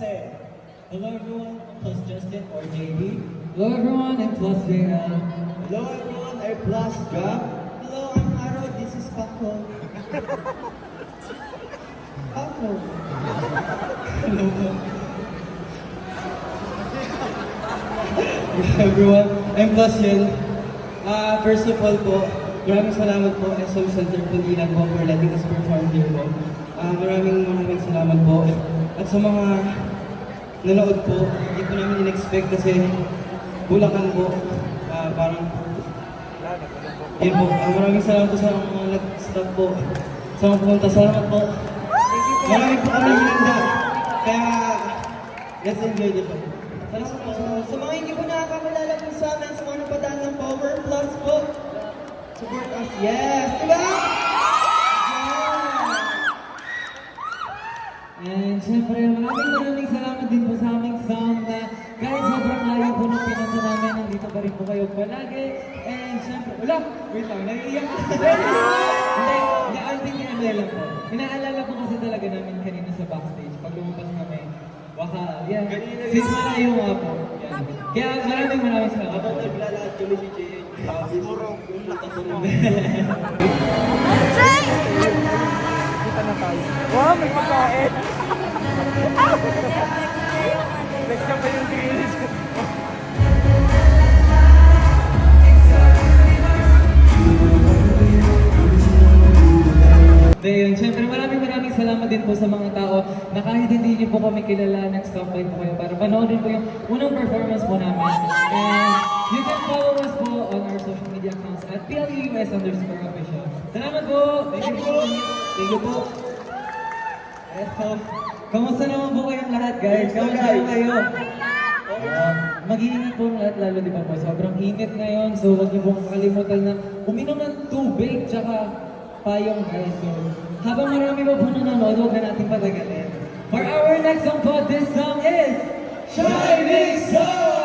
say, hello everyone, plus Justin or JB. Hello everyone, I'm Plus JL. Hello everyone, I'm plus Gab. Hello, I'm Aro, this is Paco. Paco. Hello po. Hello everyone, I'm Plus Yel. First of all po, maraming salamat po SM Center Pulilan po for letting us perform here po. Maraming salamat po. At sa mga nanood po, hindi po namin in-expect kasi Bulacan po. Parang yun po. Maraming salamat po sa mga nag-stop po. Sa mga pumunta. Salamat po. Maraming po kami hinanda. Kaya, let's enjoy the show. Salamat po. Sa mga hindi po nakakakalala po sa amin, sa mga napadaan ng Power Plus po, support us. Yes! Diba? And syempre, maraming salamat din po sa aming sound na kahit sobrang layo po ng pinunta namin, nandito pa rin po kayo palagi. And syempre, wala! Wait lang, naiiyak ko. Hindi, anting kinamay lang po. Inaalala ko kasi talaga namin kanina sa backstage. Pag lumabas kami, baka, yeah, since malayo nga po. Yeah. Kaya maraming salamat. Habang naglalakad kami si Jay, sabi mo rin yung nakasunod. Kita na tayo. Wow, may pagkain! Next na pa yung grillage ko. Then, syempre maraming salamat din po sa mga tao na kahit hindi niyo po kami kilala, nag-stop by po kayo para panoorin po yung unang performance po namin. And you can follow us po on our social media accounts at PLUS_official. Salamat po! Thank you po! Thank you po! Eto, kamusta naman po kayong lahat guys? Kamusta naman kayo? Mag-iingat po lahat, lalo di ba po? Sobrang init ngayon, so huwag niyo pong kalimutan na uminom ng tubig tsaka payong guys. So, habang marami pa po nanonood, huwag na natin patagalin. For our next song po, this song is Shining Star!